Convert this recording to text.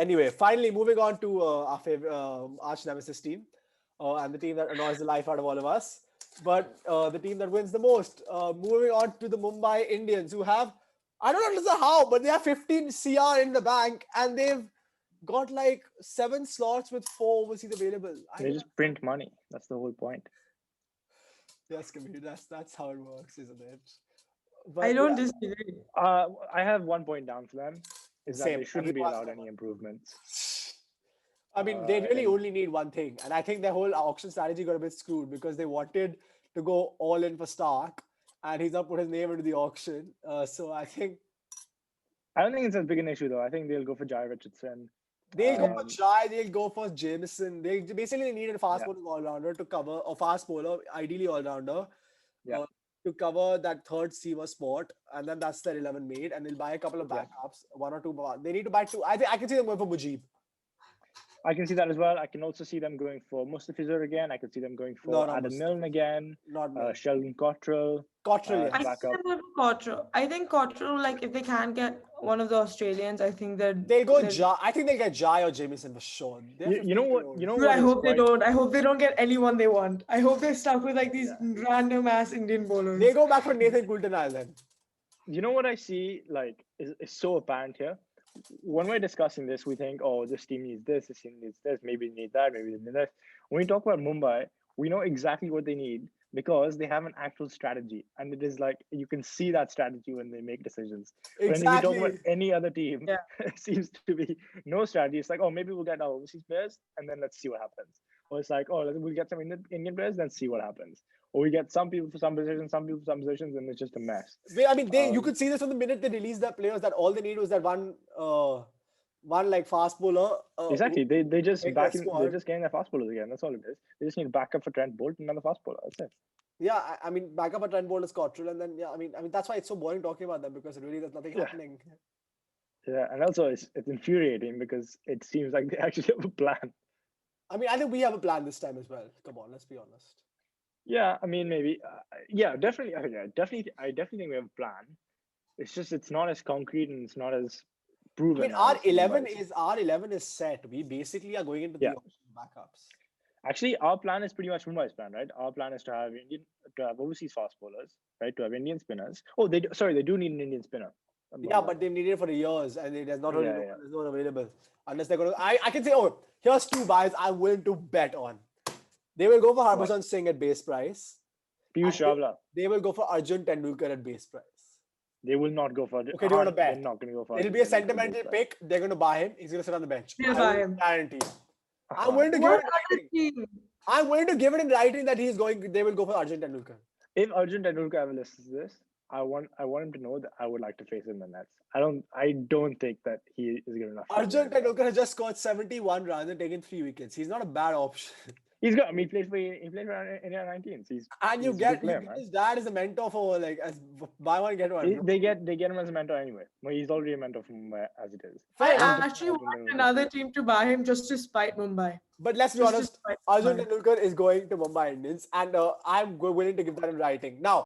Anyway, finally moving on to our favorite arch nemesis team, and the team that annoys the life out of all of us, but the team that wins the most. Moving on to the Mumbai Indians, who have, I don't understand how, but they have 15 CR in the bank, and they've got like 7 slots with 4 overseas available. They just print money. That's the whole point. Yes, Kabir, that's how it works, isn't it? I But don't yeah, disagree. I have 1 point down for them. Is that same. they shouldn't be Everyone's allowed got any one. improvements. I mean, they really And only need one thing, and I think their whole auction strategy got a bit screwed because they wanted to go all in for Stark, and he's not put his name into the auction. So I think I don't think it's as big an issue though. I think they'll go for Jai Richardson. they'll go for Um, Chai, they'll go for Jameson. They basically need a fast yeah, bowling all rounder to cover, or fast bowler, ideally all rounder, yeah, uh, to cover that third seamer spot, and then that's their 11 made, and they'll buy a couple of yeah. backups, 1 or 2. They need to buy 2. I can see them going for Mujib. I can see that as well. I can also see them going for Mustafizur again. I could see them going No, for not Adam Milne Mustafa. again, Not Milne. Sheldon Cottrell Cottrell, as I yes. think backup. they're going for Cottrell. I think Cottrell, like if they can't get one of the Australians, I think that They'll go Jai. I think they'll get Jai or Jameson for sure. They're You know 15 what? crores. You know Dude, I what is hope they quite don't. I hope they don't get anyone they want. I hope they're stuck with like these yeah. random ass Indian bowlers. They go back for Nathan Coulton then. You know what I see like is so apparent here. When we're discussing this, we think, oh, this team needs this team needs this, maybe they need that, maybe they need this. When we talk about Mumbai, we know exactly what they need because they have an actual strategy. And it is like you can see that strategy when they make decisions. When we talk about Exactly. any other team, Yeah. it seems to be no strategy. It's like, oh, maybe we'll get our overseas players and then let's see what happens. Or it's like, oh, we'll get some Indian players, then see what happens. Or we get some people for some positions, some people for some positions, and it's just a mess. I mean, you Um, could see this from the minute they released their players that all they need was that one like fast bowler. Exactly. They just Make their back in. They're squad. just getting their fast bowlers again. That's all it is. They just need backup for Trent Bolt and another fast bowler. That's it. Yeah, I mean, back up a Trent Bolt is Cottrell, and then I mean that's why it's so boring talking about them because really there's nothing Yeah. happening. Yeah, and also it's infuriating because it seems like they actually have a plan. I mean, I think we have a plan this time as well. Come on, let's be honest. Yeah, I mean maybe. Yeah, definitely. Yeah, definitely. I definitely think we have a plan. It's just it's not as concrete and it's not as I proven. mean, our as 11 Mumbai's. is our 11 is set. We basically are going into the Yeah. auction backups. Actually, our plan is pretty much Mumbai's plan, right? Our plan is to have overseas fast bowlers, right? To have Indian spinners. Oh, they do need an Indian spinner. Yeah, but they've needed it for years, and there's not really Yeah, yeah. there's no one available unless they're going to. I can say, oh, here's 2 buys I'm willing to bet on. They will go for Harbhajan Singh at base price. Piyush Chawla. They will go for Arjun Tendulkar at base price. They will not go for. Okay, do you want to bet? They're not going to go for. It'll be a sentimental pick. They're going to buy him. He's going to sit on the bench. They'll buy him. Guaranteed. I'm willing to give What it in other writing. team? I'm willing to give it in writing that he's going. They will go for Arjun Tendulkar. If Arjun Tendulkar ever listens to this, I want him to know that I would like to face him in the Nets. I don't think that he is good enough. Arjun Tendulkar has just scored 71 runs and taken 3 wickets. He's not a bad option. He's got. I mean, he played for India 19s. He's And you he's a get good player, man. his dad is a mentor for like as buy one get one. They get him as a mentor anyway. Well, he's already a mentor from as it is. I Fair. actually want another team to buy him just to spite Mumbai. But let's be Just honest, despite Arjun Mumbai. Tendulkar is going to Mumbai Indians, and I'm willing to give that in writing. Now,